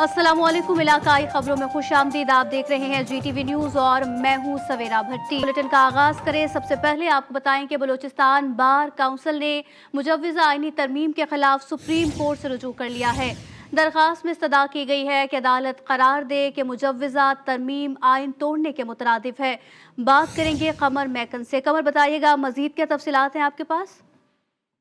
अस्सलामुअलैकुम। इलाकाई खबरों में खुशामदीद। आप देख रहे हैं GTV न्यूज़ और मैं हूं सवेरा भट्टी। बुलेटिन का आगाज करें। सबसे पहले आपको बताएं कि बलूचिस्तान बार काउंसिल ने मुजव्वज़ा आईनी तरमीम के खिलाफ सुप्रीम कोर्ट से रुजू कर लिया है। दरख्वास्त में इस्तदा की गई है कि अदालत करार दे कि मुजव्वज़ा तरमीम आइन तोड़ने के मुतरादिफ है। बात करेंगे कमर मैकन से। कमर, बताइएगा मजीद क्या तफसीलात हैं आपके पास?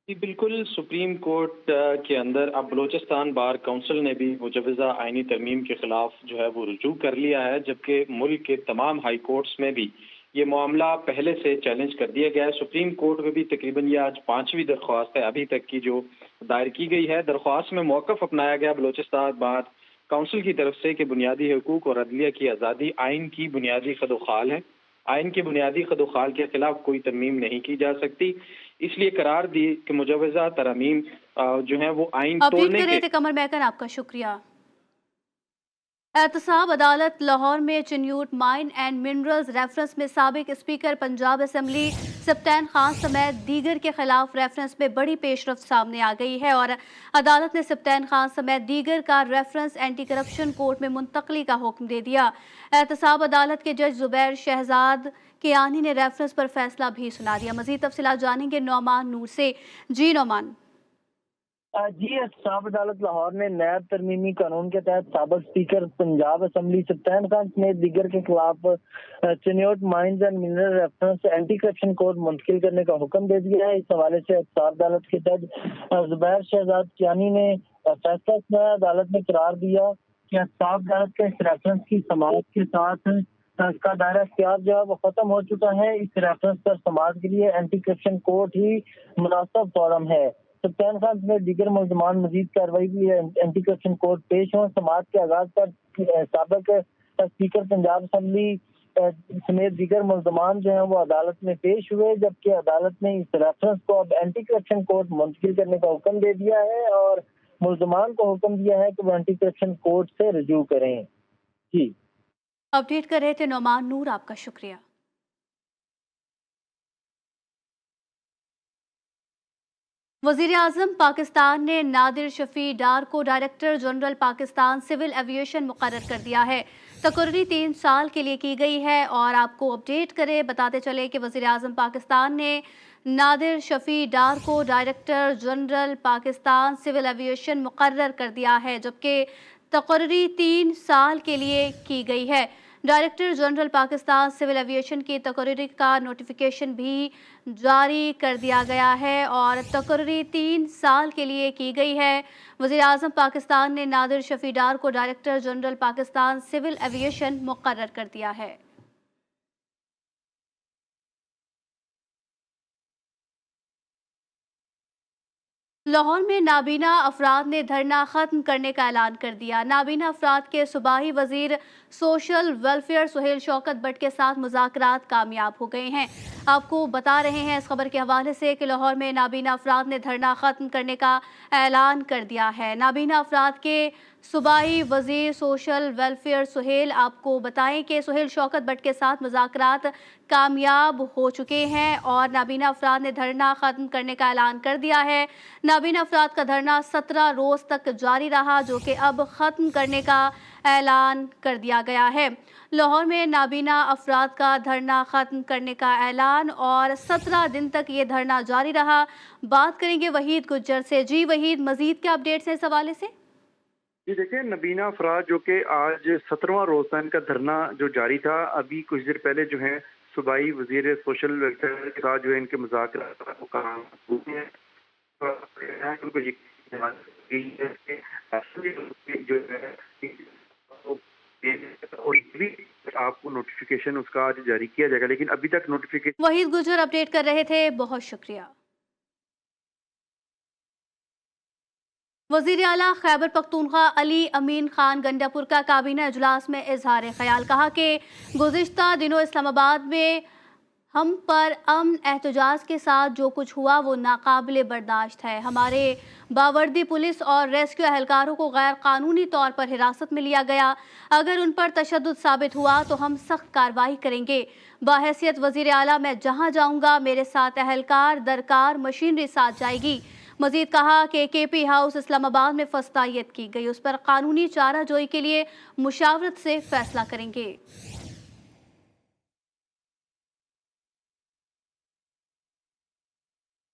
जी बिल्कुल, सुप्रीम कोर्ट के अंदर अब बलूचिस्तान बार काउंसिल ने भी मुजव्वज़ा आईनी तरमीम के खिलाफ जो है वो रुजू कर लिया है, जबकि मुल्क के तमाम हाई कोर्ट्स में भी ये मामला पहले से चैलेंज कर दिया गया है। सुप्रीम कोर्ट में भी तकरीबन ये आज 5वीं दरख्वास्त है अभी तक की जो दायर की गई है। दरख्वास्त में मौक़िफ़ अपनाया गया बलूचिस्तान बार काउंसिल की तरफ से कि बुनियादी हकूक़ और अदलिया की आज़ादी आइन की बुनियादी खदोखाल है। आइन की बुनियादी खदोखाल के खिलाफ कोई तरमीम नहीं की जा सकती, इसलिए करार दी कि मुजव्वज़ा तरमीम जो है वो आइन अपडेट तोड़ने कर रहे के। थे कमर मैकन, आपका शुक्रिया। एहतसाब अदालत लाहौर में Chiniot mine and minerals reference में साबिक स्पीकर पंजाब असम्बली सप्तान खान समेत दीगर के खिलाफ रेफरेंस में बड़ी पेशरफ्त सामने आ गई है और अदालत ने सप्तान खान समेत दीगर का रेफरेंस एंटी करप्शन कोर्ट में मुंतकली का हुक्म दे दिया। एहतसाब अदालत के जज जुबैर शहजाद कियानी ने रेफरेंस पर फैसला भी सुना दिया। मजीद तफसीलात जानेंगे नौमान नूर से। जी नौमान। जी, एहतसाब अदालत लाहौर ने नैब तरमीमी कानून के तहत साबिक स्पीकर पंजाब असम्बली सप्तान खान समेत दीगर के खिलाफ Chiniot mines and mineral reference anti corruption court मुंतकिल करने का हुक्म दे दिया है। इस हवाले से एहतसाब अदालत के जज जुबैर शहजाद कियानी ने फैसला सुनाया। अदालत ने करार दिया कि एहतसाब अदालत के इस रेफरेंस की समाअत के साथ इसका दायरा इख्तियार जो है वो खत्म हो चुका है। इस रेफरेंस पर समाअत के लिए एंटी करप्शन कोर्ट ही मुनासिब फोरम है। सप्तान खान समेत दीगर मुल्ज़मान मजीद कार्रवाई के लिए एंटी करप्शन कोर्ट पेश हों। समाअत के आगाज पर साबिक स्पीकर पंजाब असम्बली समेत दीगर मुल्ज़मान जो है वो अदालत में पेश हुए, जबकि अदालत ने इस रेफरेंस को अब एंटी करप्शन कोर्ट मुंतकिल करने का हुक्म दे दिया है और मुल्ज़मान को हुक्म दिया है कि वो एंटी करप्शन कोर्ट से रुजू करें। जी, अपडेट कर रहे थे नौमान नूर, आपका शुक्रिया। वज़ीर आज़म पाकिस्तान ने नादिर शफी डार को director general Pakistan civil aviation मुकर्रर कर दिया है। तकर्री 3 साल के लिए की गई है और आपको अपडेट करें, बताते चले कि वज़ीर आज़म पाकिस्तान ने नादिर शफी डार को director general Pakistan civil aviation मुकर्रर कर दिया है, जबकि तकर्री 3 साल के लिए की गई है। Director general Pakistan civil aviation की तकर्री का नोटिफिकेशन भी जारी कर दिया गया है और तकर्री 3 साल के लिए की गई है। वज़ीर आज़म पाकिस्तान ने नादिर शफी डार को director general Pakistan civil aviation मुकर्रर कर दिया है। लाहौर में नाबीना अफराद ने धरना खत्म करने का ऐलान कर दिया। नाबीना अफराद के सूबाई वजीर सोशल वेलफेयर सुहेल शौकत भट्ट के साथ मुज़ाकरात कामयाब हो गए हैं। आपको बता रहे हैं इस खबर के हवाले से कि लाहौर में नाबीना अफराद ने धरना खत्म करने का ऐलान कर दिया है। नाबीना अफराद के सूबाई वजीर सोशल वेलफेयर सुहेल, आपको बताएं कि सुहेल शौकत भट्ट के साथ मुज़ाकरात कामयाब हो चुके हैं और नाबीना अफराद ने धरना खत्म करने का ऐलान कर दिया है। नाबीना अफराद का धरना 17 रोज तक जारी रहा, जो कि अब खत्म करने का ऐलान कर दिया गया है। लाहौर में नाबीना अफराद का धरना खत्म करने का ऐलान और 17 दिन तक ये धरना जारी रहा। बात करेंगे वहीद गुज्जर से। जी वहीद, मजीद क्या अपडेट्स हैं इस हवाले से? जी देखिए, नबीना अफराद जो कि आज 17वां रोज था इनका धरना जो जारी था, अभी कुछ देर पहले जो है सूबाई वजीर सोशल वेलफेयर के साथ जो है इनके मुज़ाकरात को काम हुए हैं। उनको जो है आपको नोटिफिकेशन उसका आज जारी किया जाएगा, लेकिन अभी तक नोटिफिकेशन। वहीद गुज्जर अपडेट कर रहे थे, बहुत शुक्रिया। वज़ीर आला खैबर पख्तूनख्वा अली अमीन खान गंडापुर का काबीना इजलास में इजहार ख्याल, कहा कि गुज़िश्ता दिनों इस्लामाबाद में हम पर अमन एहतजाज के साथ जो कुछ हुआ वो नाकाबिले बर्दाश्त है। हमारे बावर्दी पुलिस और रेस्क्यू एहलकारों को गैर कानूनी तौर पर हिरासत में लिया गया। अगर उन पर तशद्दुद साबित हुआ तो हम सख्त कार्रवाई करेंगे। बाहैसियत वज़ीर आला मैं जहाँ जाऊँगा मेरे साथ एहलकार दरकार मशीनरी साथ जाएगी। मजीद कहा कि केपी हाउस इस्लामाबाद में फस्तायत की गई, उस पर कानूनी चाराजोई के लिए मुशावरत से फैसला करेंगे।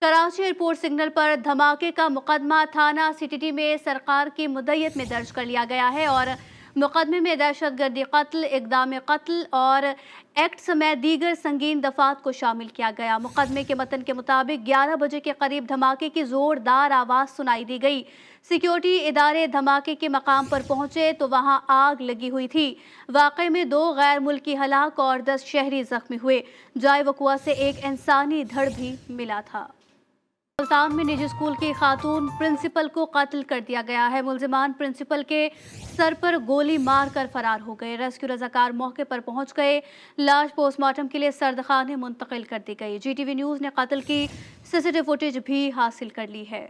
कराची एयरपोर्ट सिग्नल पर धमाके का मुकदमा थाना सीटीटी में सरकार की मुद्दत में दर्ज कर लिया गया है और मुकदमे में दहशतगर्दी कत्ल, इक़दाम कत्ल और एक्ट समेत दीगर संगीन दफात को शामिल किया गया। मुकदमे के मतन के मुताबिक 11 बजे के करीब धमाके की जोरदार आवाज़ सुनाई दी गई। सिक्योरिटी इदारे धमाके के मकाम पर पहुंचे तो वहां आग लगी हुई थी। वाक़े में 2 गैर मुल्की हलाक और 10 शहरी जख्मी हुए। जाए वक़ुआ से एक इंसानी धड़ भी मिला था। मुल्तान में निजी स्कूल की खातून प्रिंसिपल को कत्ल कर दिया गया है। मुलजिमान प्रिंसिपल के सर पर गोली मारकर फरार हो गए। रेस्क्यू रजाकार मौके पर पहुंच गए। लाश पोस्टमार्टम के लिए सर्दखाने मुंतकिल कर दी गई। जीटीवी न्यूज़ ने कत्ल की सीसीटीवी फुटेज भी हासिल कर ली है।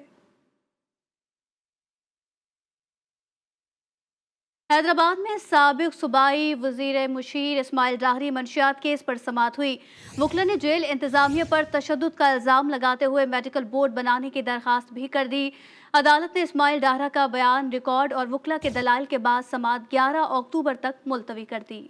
हैदराबाद में साबिक सूबाई वजीर मुशीर इस्माइल डाहरी मंशियात केस पर समाअत हुई। वकला ने जेल इंतजामिया पर तशद्दुद का इल्ज़ाम लगाते हुए मेडिकल बोर्ड बनाने की दरखास्त भी कर दी। अदालत ने इस्माइल डाहरा का बयान रिकॉर्ड और वकला के दलाइल के बाद समाअत 11 अक्टूबर तक मुलतवी कर दी।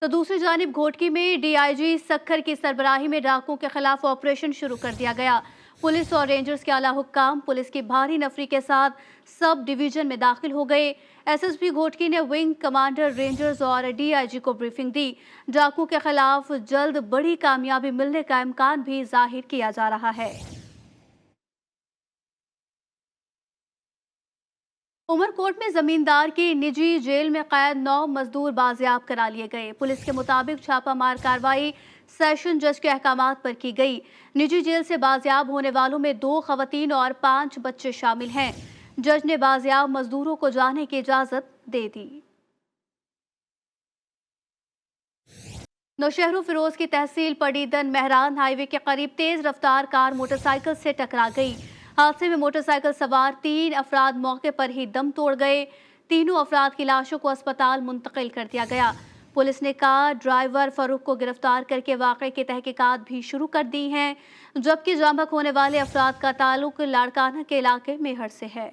तो दूसरी जानिब घोटकी में डीआईजी सक्खर की सरबराही में डाकुओं के खिलाफ ऑपरेशन शुरू कर दिया गया। पुलिस और रेंजर्स के आला हुक्काम पुलिस की भारी नफरी के साथ सब डिवीजन में दाखिल हो गए। एसएसपी घोटकी ने विंग कमांडर, रेंजर्स और डीआईजी को ब्रीफिंग दी। डाकुओं के खिलाफ जल्द बड़ी कामयाबी मिलने का इम्कान भी जाहिर किया जा रहा है। उमरकोट में जमींदार की निजी जेल में कैद 9 मजदूर बाजियाब करा लिए गए। पुलिस के मुताबिक छापामार कार्रवाई सेशन जज के अहकामात पर की गई। निजी जेल से बाजियाब होने वालों में 2 खवातीन और 5 बच्चे शामिल हैं। जज ने बाजियाब मजदूरों को जाने की इजाजत दे दी। नौशहरों फिरोज की तहसील पडीदन मेहरान हाईवे के करीब तेज रफ्तार कार मोटरसाइकिल से टकरा गई। हादसे में मोटरसाइकिल सवार 3 अफराद मौके पर ही दम तोड़ गए। तीनों अफराद की लाशों को अस्पताल मुंतकिल कर दिया गया। पुलिस ने कार ड्राइवर फरूख को गिरफ्तार करके वाक़े की तहकीकात भी शुरू कर दी हैं, जबकि जामबक होने वाले अफराद का ताल्लुक लाड़काना के इलाके मेहर से है।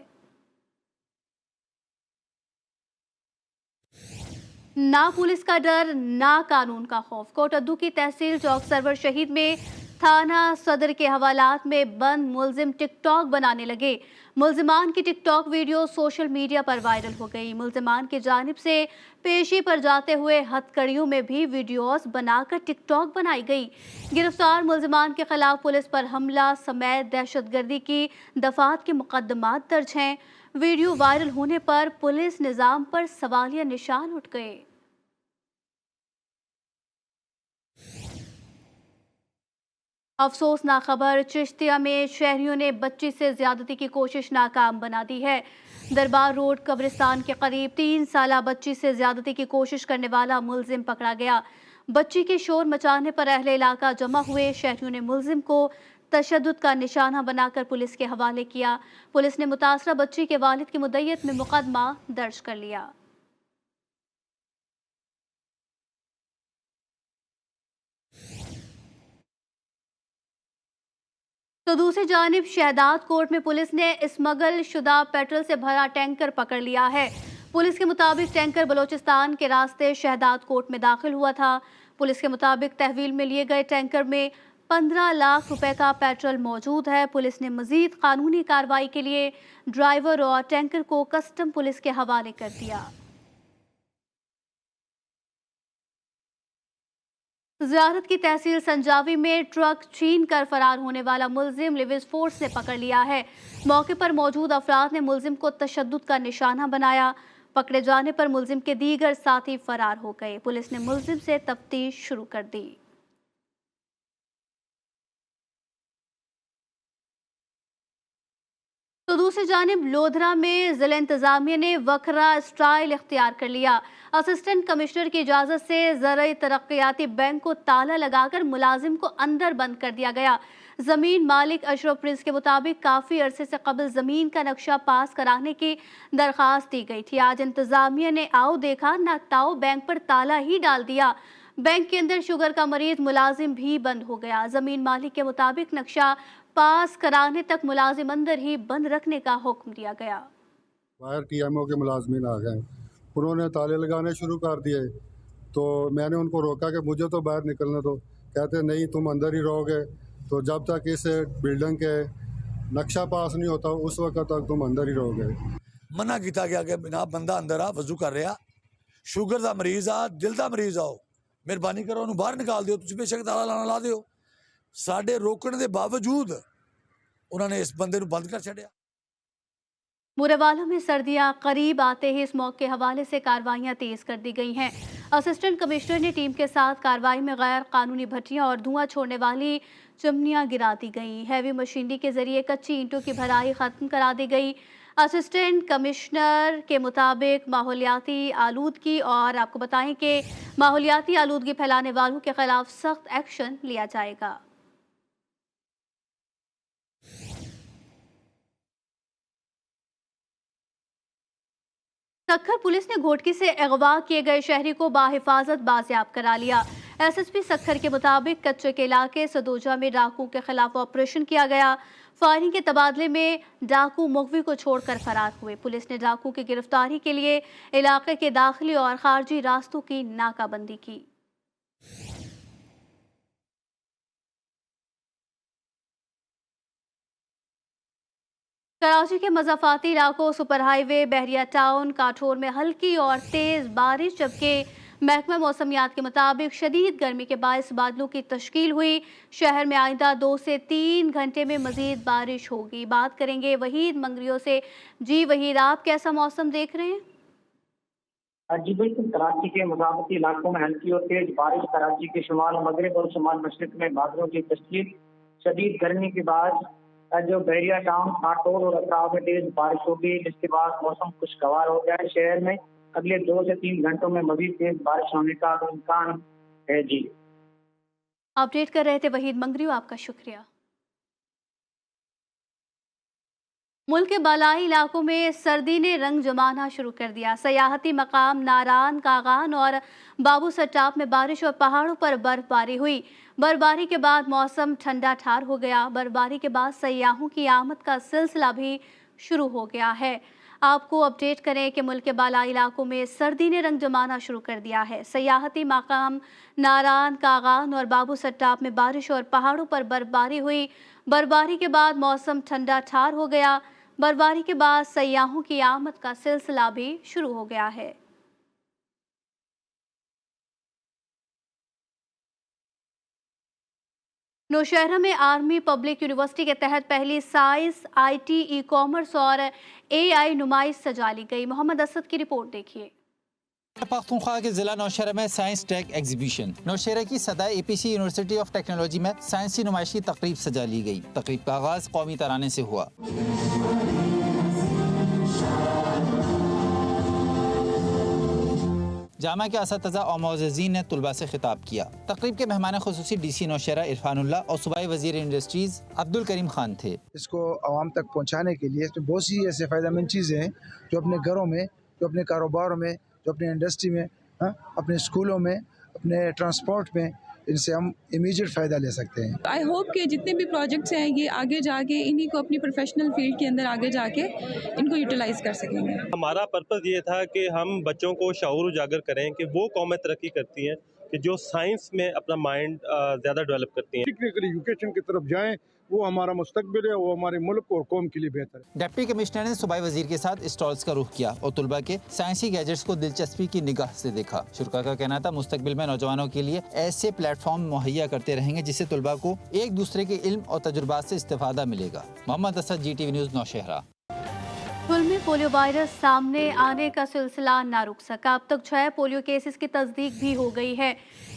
ना पुलिस का डर, ना कानून का खौफ। कोटद्दू की तहसील चौक सरवर शहीद में थाना सदर के हवालात में बंद मुलजिम टिकटॉक बनाने लगे। मुलजिमान की टिकटॉक वीडियो सोशल मीडिया पर वायरल हो गई। मुलजिमान की जानिब से पेशी पर जाते हुए हथकड़ियों में भी वीडियोस बनाकर टिकटॉक बनाई गई। गिरफ्तार मुलजिमान के खिलाफ पुलिस पर हमला समेत दहशतगर्दी की दफात के मुकदमात दर्ज हैं। वीडियो वायरल होने पर पुलिस निजाम पर सवालिया निशान उठ गए। अफसोसनाक खबर, चिश्तिया में शहरियों ने बच्ची से ज्यादती की कोशिश नाकाम बना दी है। दरबार रोड कब्रिस्तान के करीब 3 साला बच्ची से ज्यादती की कोशिश करने वाला मुलजिम पकड़ा गया। बच्ची के शोर मचाने पर अहले इलाका जमा हुए। शहरियों ने मुलजिम को तशद्दुद का निशाना बनाकर पुलिस के हवाले किया। पुलिस ने मुतासरा बच्ची के वालिद की मुद्दत में मुकदमा दर्ज कर लिया। तो दूसरी जानिब शहदाद कोट में पुलिस ने स्मगल शुदा पेट्रोल से भरा टैंकर पकड़ लिया है। पुलिस के मुताबिक टैंकर बलोचिस्तान के रास्ते शहदाद कोट में दाखिल हुआ था। पुलिस के मुताबिक तहवील में लिए गए टैंकर में 15 लाख रुपए का पेट्रोल मौजूद है। पुलिस ने मजीद कानूनी कार्रवाई के लिए ड्राइवर और टैंकर को कस्टम पुलिस के हवाले कर दिया। ज़ियारत की तहसील संजावी में ट्रक छीन कर फरार होने वाला मुलजिम लिविस फोर्स ने पकड़ लिया है। मौके पर मौजूद अफराद ने मुलजिम को तशद्दुद का निशाना बनाया। पकड़े जाने पर मुलजिम के दीगर साथी फरार हो गए। पुलिस ने मुलजिम से तफ्तीश शुरू कर दी। तो दूसरी जानिब लोधरा में जिला इंतजामिया ने वखरा स्टाइल इख्तियार कर लिया। असिस्टेंट कमिश्नर की इजाजत से ज़राई तरक्याती बैंक को ताला लगाकर मुलाजिम को अंदर बंद कर दिया गया। जमीन मालिक अशरफ प्रिंस के मुताबिक काफी अरसे से कबल जमीन का नक्शा पास कराने की दरखास्त दी गई थी। आज इंतजामिया ने आओ देखा ना ताओ बैंक पर ताला ही डाल दिया। बैंक के अंदर शुगर का मरीज मुलाजिम भी बंद हो गया। जमीन मालिक के मुताबिक नक्शा पास कराने तक मुलाजिम अंदर ही बंद रखने का हुक्म दिया गया। बाहर टीएमओ के मुलाजमीन आ गए, उन्होंने ताले लगाने शुरू कर दिए, तो मैंने उनको रोका कि मुझे तो बाहर निकलने दो। कहते नहीं, तुम अंदर ही रहोगे, तो जब तक इस बिल्डिंग के नक्शा पास नहीं होता उस वक्त तक तुम अंदर ही रहोगे। मना किया गया कि बिना बंदा अंदर आ वजू कर रहा, शुगर का मरीज आ, दिल का मरीज आओ, मेहरबानी करो उन्होंने बाहर निकाल दिओ, तुम बेशक ताला लाना ला दिओ। साडे रोकने के बावजूद उन्होंने इस बंदे को बंद कर छड़िया। मुरेवाला में सर्दियां करीब आते ही इस मौके के हवाले से कार्रवाइयां तेज कर दी गई हैं। असिस्टेंट कमिश्नर ने टीम के साथ कार्रवाई में गैर कानूनी भट्टियां और धुआं छोड़ने वाली चिमनियां गिरा दी गई। हैवी मशीनरी के जरिए कच्ची ईंटों की भराई खत्म करा दी गई। असिस्टेंट कमिश्नर के मुताबिक माहौलियाती आलूदगी, और आपको बताएं कि माहौलियाती आलूदगी फैलाने वालों के खिलाफ सख्त एक्शन लिया जाएगा। सक्खर पुलिस ने घोटकी से अगवा किए गए शहरी को बाहिफाजत बाजियाब करा लिया। एसएसपी सक्खर के मुताबिक कच्चे के इलाके सदोजा में डाकुओं के खिलाफ ऑपरेशन किया गया। फायरिंग के तबादले में डाकू मुगवी को छोड़कर फरार हुए। पुलिस ने डाकू की गिरफ्तारी के लिए इलाके के दाखिली और खारजी रास्तों की नाकाबंदी की। कराची के मज़ाफाती इलाकों सुपर हाईवे, बहरिया टाउन, काठोर में हल्की और तेज बारिश, जबकि महकमा मौसमियात के मुताबिक शदीद गर्मी के बायस बादलों की तश्कील हुई। शहर में आइंदा 2 से 3 घंटे में मजीद बारिश होगी। बात करेंगे वहीद मंगरियों से। जी वहीद, आप कैसा मौसम देख रहे हैं? जी बिल्कुल, कराची के मज़ाफती इलाकों में हल्की और तेज बारिश, कराची के शुमाल मगरिब और शुमाल मशरिक में बादलों की तश्कील, शदीद गर्मी के बाद जो बहरिया टाउन, काटोर और अतराफ में तेज बारिश होगी, जिसके बाद मौसम खुशगवार हो गया है। शहर में अगले 2 से 3 घंटों में मजीद तेज बारिश होने का इम्कान है। जी, अपडेट कर रहे थे वहीद मंगरियो, आपका शुक्रिया। मुल्क के बालाई इलाकों में सर्दी ने रंग जमाना शुरू कर दिया। सयाहती मकाम नारान, कागान और बाबू सट्टाप में बारिश और पहाड़ों पर बर्फबारी हुई। बर्फबारी के बाद मौसम ठंडा ठार हो गया। बर्फबारी के बाद सयाहों की आमद का सिलसिला भी शुरू हो गया है। आपको अपडेट करें कि मुल्क के बालाई इलाकों में सर्दी ने रंग जमाना शुरू कर दिया है। सयाहती मकाम नारान, कागान और बाबू सट्टाप में बारिश और पहाड़ों पर बर्फबारी हुई। बर्फबारी के बाद मौसम ठंडा ठार हो गया। बर्फबारी के बाद सयाहों की आमद का सिलसिला भी शुरू हो गया है। नौशहरा में आर्मी पब्लिक यूनिवर्सिटी के तहत पहली साइंस, आईटी, ई कॉमर्स और एआई नुमाइश सजा ली गई। मोहम्मद असद की रिपोर्ट देखिए। पख्तूनख्वा के जिला नौशहरा में साइंस टेक एग्जीबिशन, नौशहरा की सदा एपीसी यूनिवर्सिटी ऑफ टेक्नोलॉजी में साइंसी नुमाइश की तकरीब सजा ली गई। तकरीब का आगाज कौमी तराने से हुआ। जामा के असातिज़ा और मोअज़्ज़िज़ीन ने तुलबा से खिताब किया। तकरीब के मेहमान खुसूसी डीसी नौशहरा इरफानुल्लाह और सूबाई वज़ीर इंडस्ट्रीज़ अब्दुल करीम खान थे। इसको आवाम तक पहुँचाने के लिए इसमें बहुत सी ऐसे फ़ायदेमंद चीज़ें हैं जो अपने घरों में, जो अपने कारोबार में, जो अपने इंडस्ट्री में, अपने स्कूलों में, अपने ट्रांसपोर्ट में, इनसे हम इमीडिएट फ़ायदा ले सकते हैं। आई होप कि जितने भी प्रोजेक्ट्स हैं ये आगे जाके इन्हीं को अपनी प्रोफेशनल फील्ड के अंदर आगे जाके इनको यूटिलाइज कर सकेंगे। हमारा पर्पस ये था कि हम बच्चों को शऊर उजागर करें कि वो कौमें तरक्की करती हैं कि जो साइंस में अपना माइंड ज़्यादा डेवलप करती हैं। टेक्निकल एजुकेशन की तरफ जाएं, वो हमारा मुस्तकबिल है, वो हमारे मुल्क और कौम के लिए बेहतर है। डिप्टी कमिश्नर ने सूबाई वजीर के साथ स्टॉल्स का रुख किया और तुलबा के साइंसी गैजेट्स को दिलचस्पी की निगाह से देखा। शुरा का कहना था मुस्तकबिल में नौजवानों के लिए ऐसे प्लेटफॉर्म मुहैया करते रहेंगे जिससे तुलबा को एक दूसरे के इल्म और तजुर्बात से इस्तेफादा मिलेगा। Mohammad Asad, GTV news, Nowshera. फुल में पोलियो वायरस सामने आने का सिलसिला ना रुक सका। अब तक 6 पोलियो केसेस की तस्दीक भी हो गई है।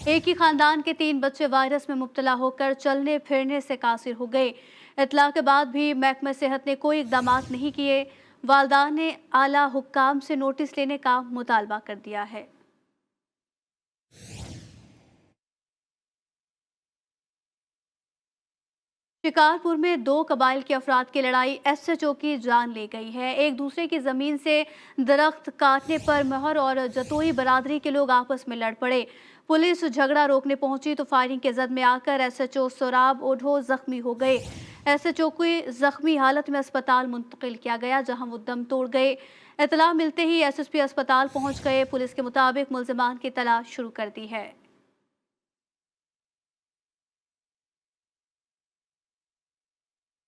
एक ही खानदान के 3 बच्चे वायरस में मुब्तला होकर चलने फिरने से कासिर हो गए। इतला के बाद भी महकमा सेहत ने कोई इकदाम नहीं किए। वालदान ने आला हुक्काम से नोटिस लेने का मुतालबा कर दिया है। शिकारपुर में 2 कबाइल के अफराद की लड़ाई SHO की जान ले गई है। एक दूसरे की ज़मीन से दरख्त काटने पर महर और जतोई बरादरी के लोग आपस में लड़ पड़े। पुलिस झगड़ा रोकने पहुंची तो फायरिंग के जद में आकर SHO सोराब ओढ़ो जख्मी हो गए। SHO को जख्मी हालत में अस्पताल मुंतकिल किया गया, जहां वो दम तोड़ गए। इतला मिलते ही SSP अस्पताल पहुंच गए। पुलिस के मुताबिक मुल्जिमान की तलाश शुरू कर दी है।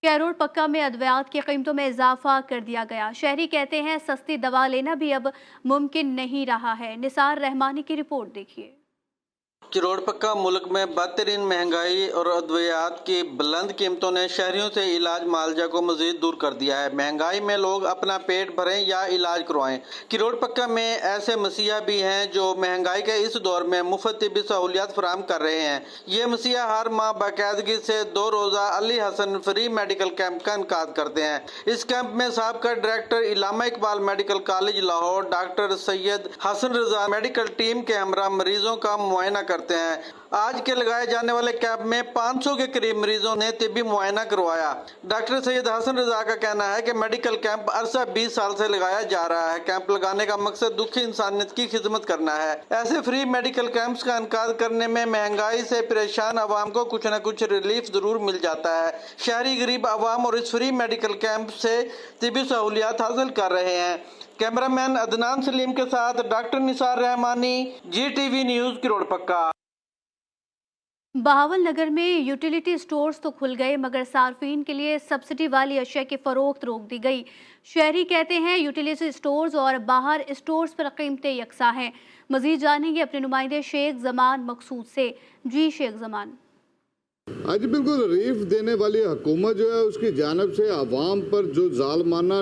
कैरोड पक्का में अद्वियात की कीमतों में इजाफा कर दिया गया। शहरी कहते हैं सस्ती दवा लेना भी अब मुमकिन नहीं रहा है। निसार रहमानी की रिपोर्ट देखिए। किरोड़ पक्का मुल्क में बदतरीन महंगाई और अद्वियात की बुलंद कीमतों ने शहरियों से इलाज मालजा को मजीद दूर कर दिया है। महंगाई में लोग अपना पेट भरें या इलाज करवाएं। किरोड़ पक्का में ऐसे मसीहा भी हैं जो महंगाई के इस दौर में मुफ्त तिब्बी सहूलियात फराहम कर रहे हैं। ये मसीहा हर माह बाकायदगी से 2 रोज़ा Ali Hasan free medical camp का इनकाद करते हैं। इस कैंप में साबका director Allama Iqbal medical college Lahore doctor Syed Hasan Raza medical team के हमरा मरीजों का मुआयना करते हैं। आज के लगाए जाने वाले कैंप में 500 के करीब मरीजों ने तिब्बी मुआयना करवाया। डॉक्टर सैयद हसन रजा का कहना है कि मेडिकल कैंप अरसा 20 साल से लगाया जा रहा है। कैंप लगाने का मकसद दुखी इंसानियत की खिदमत करना है। ऐसे फ्री मेडिकल कैंप्स का इनकाद करने में महंगाई से परेशान अवाम को कुछ न कुछ रिलीफ जरूर मिल जाता है। शहरी गरीब अवाम और इस फ्री मेडिकल कैंप से तिब्बी सहूलियात हासिल कर रहे हैं। कैमरामैन अदनान सलीम के साथ doctor Nisar Rahmani, GTV news crore पक्का। बहावल नगर में यूटिलिटी स्टोर्स तो खुल गए, मगर सार्फिन के लिए सब्सिडी वाली अशिया की फरोख्त रोक दी गई। शहरी कहते हैं यूटिलिटी स्टोर्स और बाहर स्टोर्स पर कीमतें यकसा हैं। मजीद जानेंगे अपने नुमाइंदे शेख जमान मकसूद से। जी शेख जमान। आज बिल्कुल रिलीफ देने वाली हुकूमत जो है उसकी जानब से आवाम पर जो जालमाना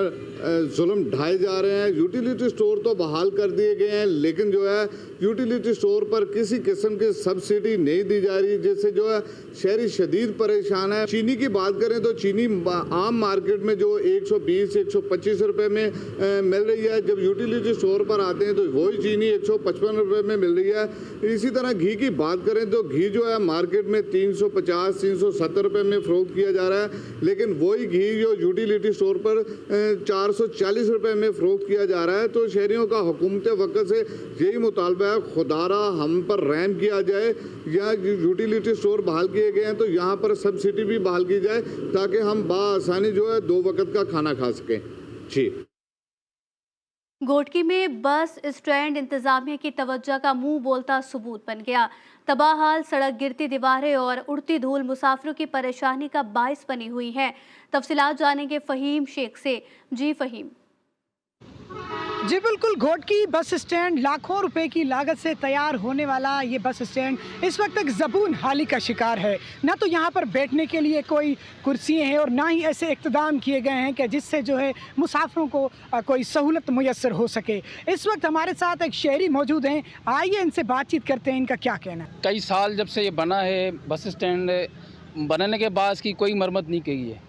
जुल्म ढाए जा रहे हैं। यूटिलिटी स्टोर तो बहाल कर दिए गए हैं, लेकिन जो है यूटिलिटी स्टोर पर किसी किस्म की सब्सिडी नहीं दी जा रही, जिससे जो है शहरी शदीद परेशान है। चीनी की बात करें तो चीनी आम मार्केट में जो 120-125 रुपए में मिल रही है, जब यूटिलिटी स्टोर पर आते हैं तो वही चीनी 155 रुपए में मिल रही है। इसी तरह घी की बात करें तो घी जो है मार्केट में 350-370 रुपए में फरोख्त किया जा रहा है, लेकिन वही घी जो यूटिलिटी स्टोर पर 440 रुपए में फरोख्त किया जा रहा है। तो शहरियों का हुकूमत वक्त से यही मुतालबा है, खुदारा हम पर रहम किया जाए। यहाँ यूटिलिटी स्टोर बहाल किए गए हैं तो यहाँ पर सब्सिडी भी बहाल की जाए ताकि हम बाआसानी जो है 2 वक्त का खाना खा सकें। जी। घोटकी में बस स्टैंड इंतजामिया की तवज्जो का मुंह बोलता सबूत बन गया। तबाह हाल सड़क, गिरती दीवारें और उड़ती धूल मुसाफिरों की परेशानी का बाइस बनी हुई है। तफसीलात जानेंगे फ़हीम शेख से। जी फ़हीम। जी बिल्कुल, घोटकी बस स्टैंड लाखों रुपए की लागत से तैयार होने वाला ये बस स्टैंड इस वक्त तक ज़बून हाली का शिकार है। ना तो यहाँ पर बैठने के लिए कोई कुर्सियाँ हैं और ना ही ऐसे इक़्तिदाम किए गए हैं कि जिससे जो है मुसाफिरों को कोई सहूलत मुयस्सर हो सके। इस वक्त हमारे साथ एक शहरी मौजूद हैं, आइए इनसे बातचीत करते हैं, इनका क्या कहना है। कई साल जब से ये बना है, बस स्टैंड बनने के बाद इसकी कोई मरम्मत नहीं की है।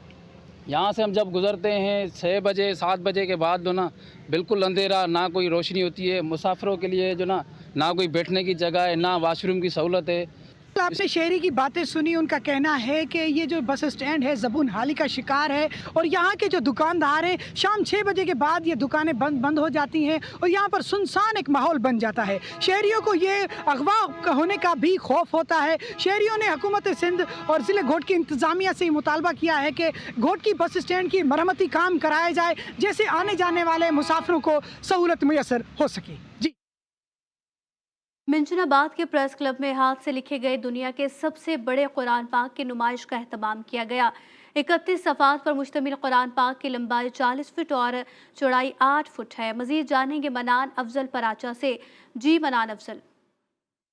यहाँ से हम जब गुज़रते हैं 6 बजे 7 बजे के बाद जो ना बिल्कुल अंधेरा, ना कोई रोशनी होती है। मुसाफिरों के लिए जो ना कोई बैठने की जगह है, ना वॉशरूम की सहूलत है। आपने शहरी की बातें सुनी, उनका कहना है कि ये जो बस स्टैंड है ज़बून हाली का शिकार है और यहाँ के जो दुकानदार हैं शाम 6 बजे के बाद ये दुकानें बंद हो जाती हैं और यहाँ पर सुनसान एक माहौल बन जाता है। शहरियों को ये अगवा होने का भी खौफ होता है। शहरियों ने हुकूमत सिंध और ज़िले घोटकी इंतज़ामिया से मुतालबा किया है कि घोटकी बस स्टैंड की मरम्मती काम कराया जाए, जैसे आने जाने वाले मुसाफिरों को सहूलत मुयस्सर हो सके। जी। मिंचनाबाद के प्रेस क्लब में हाथ से लिखे गए दुनिया के सबसे बड़े कुरान पाक की नुमाइश का एहतमाम किया गया। 31 सफ़ात पर मुश्तमिल कुरान पाक की लंबाई 40 फुट और चौड़ाई 8 फुट है। मजीद जानेंगे मनान अफजल पराचा से। जी मनान अफजल।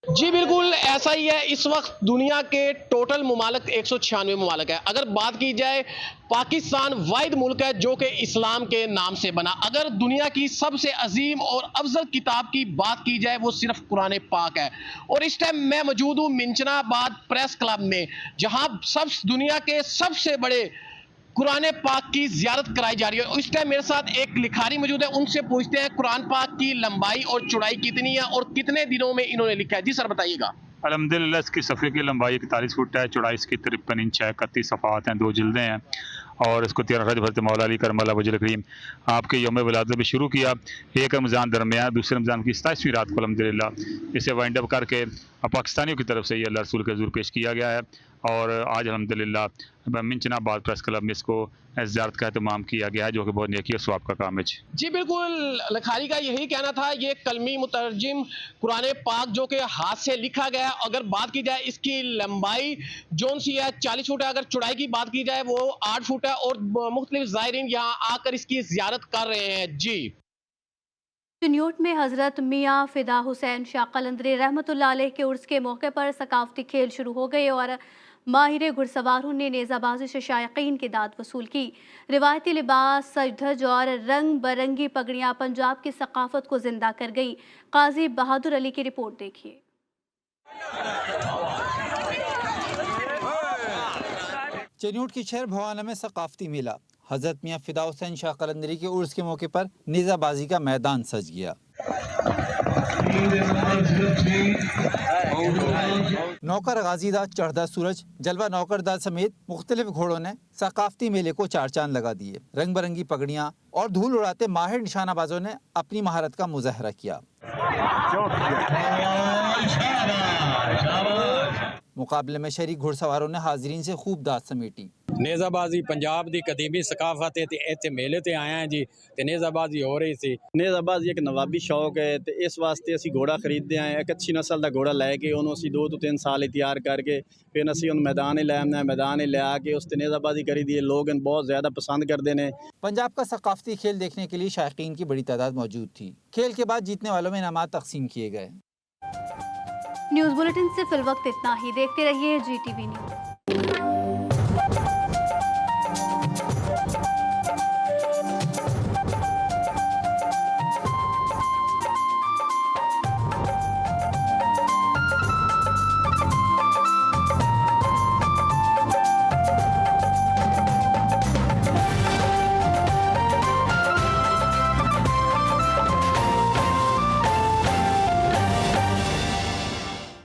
जी बिल्कुल ऐसा ही है। इस वक्त दुनिया के टोटल मुमालिक 196 मुमालिक है। अगर बात की जाए, पाकिस्तान वाहिद मुल्क है जो कि इस्लाम के नाम से बना। अगर दुनिया की सबसे अजीम और अफजल किताब की बात की जाए वो सिर्फ कुरान पाक है। और इस टाइम मैं मौजूद हूँ मिंचनाबाद प्रेस क्लब में, जहाँ दुनिया के सबसे बड़े कुरान पाक की ज़ियारत कराई जा रही है। इस टाइम मेरे साथ एक लिखारी मौजूद है, उनसे पूछते हैं कुरान पाक की लंबाई और चौड़ाई कितनी है और कितने दिनों में इन्होंने लिखा है। जी सर बताइएगा। अल्हम्दुलिल्लाह इसकी सफ़े की लंबाई 41 फुट है, चौड़ाई इसकी 53 इंच है, 31 सफ़ात हैं, 2 जिल्दें हैं और इसको 13 हज़रत मौला अली करमल्लाहु वजह करीम आपके यौम विलादत में शुरू किया। एक रमज़ान दरमियान दूसरे रमज़ान की 27वीं रात को अल्हम्दुलिल्लाह इसे वाइंड अप करके पाकिस्तानियों की तरफ से ये अल्लाह रसूल के हज़ूर पेश किया गया है और आज अल्हम्दुलिल्लाह मिंचनाबाद प्रेस क्लब में इसको ज़ियारत का एहतमाम किया गया है, जो कि बहुत नेकी और सवाब का काम है। जी बिल्कुल, लखारी का यही कहना था। ये कलमी मुतरजिम कुरान पाक जो कि हाथ से लिखा गया है, अगर बात की जाए इसकी लंबाई जोन सी है 40 फुट है, अगर चौड़ाई की बात की जाए वो 8 फुट है और मुख्तलिफ ज़ायरीन यहाँ आकर इसकी ज़ियारत कर रहे हैं। जी चिन्योट में हज़रत मियाँ फ़िदा हुसैन शाह कलंदरी रहमतुल्लाह अलैह के उर्स के मौके पर सकाफती खेल शुरू हो गए और माहिर घुड़सवारों ने नेज़ाबाजी से शायकीन की दाद वसूल की। रिवायती लिबास, सजधज और रंग बरंगी पगड़ियाँ पंजाब की सकाफत को जिंदा कर गई। काजी बहादुर अली की रिपोर्ट देखिए। चिन्योट की शहर भवाना में सकाफती मेला हज़रत मियाँ फ़िदा हुसैन शाह कलंदरी के उर्स के मौके पर नेज़ाबाजी का मैदान सज गया। नौकर गाजीदा, चढ़दा सूरज, जलवा नौकरदा समेत मुख्तलिफ घोड़ों ने सकाफती मेले को चार चांद लगा दिए। रंग बिरंगी पगड़ियाँ और धूल उड़ाते माहिर निशानाबाजों ने अपनी महारत का मुजाहरा किया। मुकाबले में शरीक घुड़सवारों ने हाजिरीन से खूब दाद समेटी। नेज़ाबाजी पंजाब की कदीमी सकाफत है, इतने मेले ते आए हैं जी, ते नेज़ाबाजी हो रही सी। नेज़ाबाजी एक नवाबी शौक है, तो इस वास्ते असी घोड़ा खरीदते आए। एक अच्छी नस्ल का घोड़ा लैके उन्होंने 2 तो 3 साल तैयार करके फिर असी उन मैदान लै आने, मैदान लिया के उस नेज़ाबाजी करी दी। लोग बहुत ज़्यादा पसंद करते हैं। पंजाब का सकाफती खेल देखने के लिए शायकीन की बड़ी तादाद मौजूद थी। खेल के बाद जीतने वालों में इनामात तकसीम किए गए। न्यूज़ बुलेटिन से फिल वक्त इतना ही। देखते रहिए GTV न्यूज़।